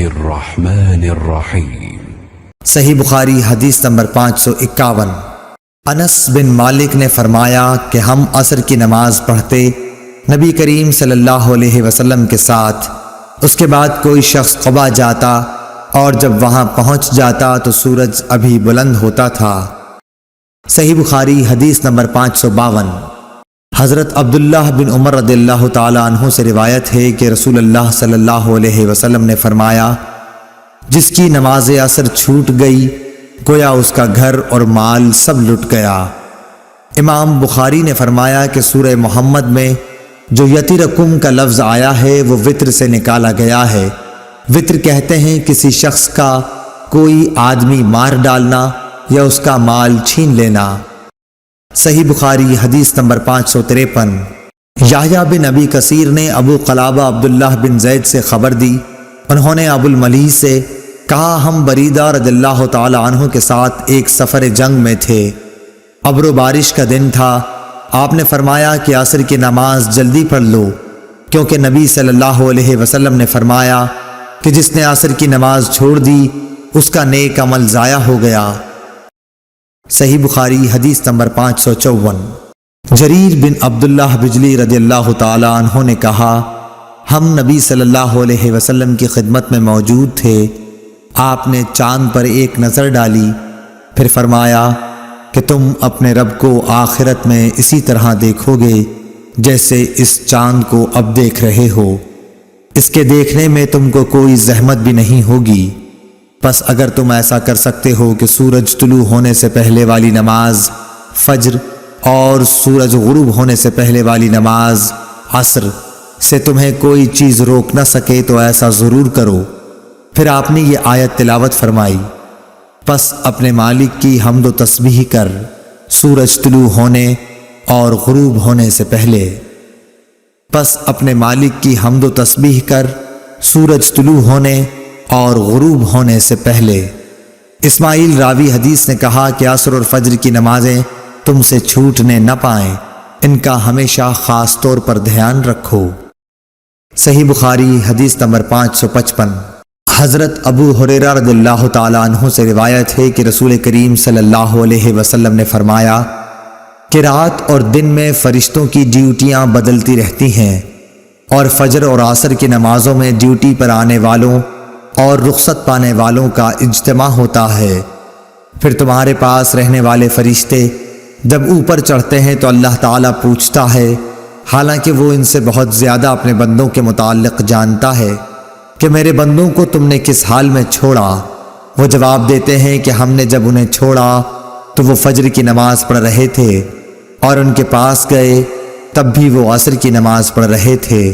الرحمن الرحیم۔ صحیح بخاری حدیث نمبر 551۔ انس بن مالک نے فرمایا کہ ہم عصر کی نماز پڑھتے نبی کریم صلی اللہ علیہ وسلم کے ساتھ، اس کے بعد کوئی شخص قباء جاتا اور جب وہاں پہنچ جاتا تو سورج ابھی بلند ہوتا تھا۔ صحیح بخاری حدیث نمبر 552۔ حضرت عبداللہ بن عمر رضی اللہ تعالی عنہ سے روایت ہے کہ رسول اللہ صلی اللہ علیہ وسلم نے فرمایا، جس کی نماز عصر چھوٹ گئی گویا اس کا گھر اور مال سب لٹ گیا۔ امام بخاری نے فرمایا کہ سورہ محمد میں جو یترکم کا لفظ آیا ہے وہ وطر سے نکالا گیا ہے۔ وطر کہتے ہیں کسی شخص کا کوئی آدمی مار ڈالنا یا اس کا مال چھین لینا۔ صحیح بخاری حدیث نمبر 553۔ یحییٰ بن ابی کثیر نے ابو قلابہ عبداللہ بن زید سے خبر دی، انہوں نے ابو الملیح سے کہا ہم بریدہ رضی اللہ تعالی عنہ کے ساتھ ایک سفر جنگ میں تھے، ابر و بارش کا دن تھا، آپ نے فرمایا کہ عصر کی نماز جلدی پڑھ لو، کیونکہ نبی صلی اللہ علیہ وسلم نے فرمایا کہ جس نے عصر کی نماز چھوڑ دی اس کا نیک عمل ضائع ہو گیا۔ صحیح بخاری حدیث نمبر 554۔ جریر بن عبداللہ بجلی رضی اللہ تعالی عنہ نے کہا ہم نبی صلی اللہ علیہ وسلم کی خدمت میں موجود تھے، آپ نے چاند پر ایک نظر ڈالی، پھر فرمایا کہ تم اپنے رب کو آخرت میں اسی طرح دیکھو گے جیسے اس چاند کو اب دیکھ رہے ہو، اس کے دیکھنے میں تم کو کوئی زحمت بھی نہیں ہوگی۔ پس اگر تم ایسا کر سکتے ہو کہ سورج طلوع ہونے سے پہلے والی نماز فجر اور سورج غروب ہونے سے پہلے والی نماز عصر سے تمہیں کوئی چیز روک نہ سکے تو ایسا ضرور کرو۔ پھر آپ نے یہ آیت تلاوت فرمائی، پس اپنے مالک کی حمد و تسبیح کر سورج طلوع ہونے اور غروب ہونے سے پہلے۔ پس اپنے مالک کی حمد و تسبیح کر سورج طلوع ہونے اور غروب ہونے سے پہلے۔ اسماعیل راوی حدیث نے کہا کہ عصر اور فجر کی نمازیں تم سے چھوٹنے نہ پائیں، ان کا ہمیشہ خاص طور پر دھیان رکھو۔ صحیح بخاری حدیث نمبر 555۔ حضرت ابو ہریرہ رضی اللہ تعالی عنہ سے روایت ہے کہ رسول کریم صلی اللہ علیہ وسلم نے فرمایا کہ رات اور دن میں فرشتوں کی ڈیوٹیاں بدلتی رہتی ہیں، اور فجر اور عصر کی نمازوں میں ڈیوٹی پر آنے والوں اور رخصت پانے والوں کا اجتماع ہوتا ہے۔ پھر تمہارے پاس رہنے والے فرشتے جب اوپر چڑھتے ہیں تو اللہ تعالیٰ پوچھتا ہے، حالانکہ وہ ان سے بہت زیادہ اپنے بندوں کے متعلق جانتا ہے، کہ میرے بندوں کو تم نے کس حال میں چھوڑا؟ وہ جواب دیتے ہیں کہ ہم نے جب انہیں چھوڑا تو وہ فجر کی نماز پڑھ رہے تھے، اور ان کے پاس گئے تب بھی وہ عصر کی نماز پڑھ رہے تھے۔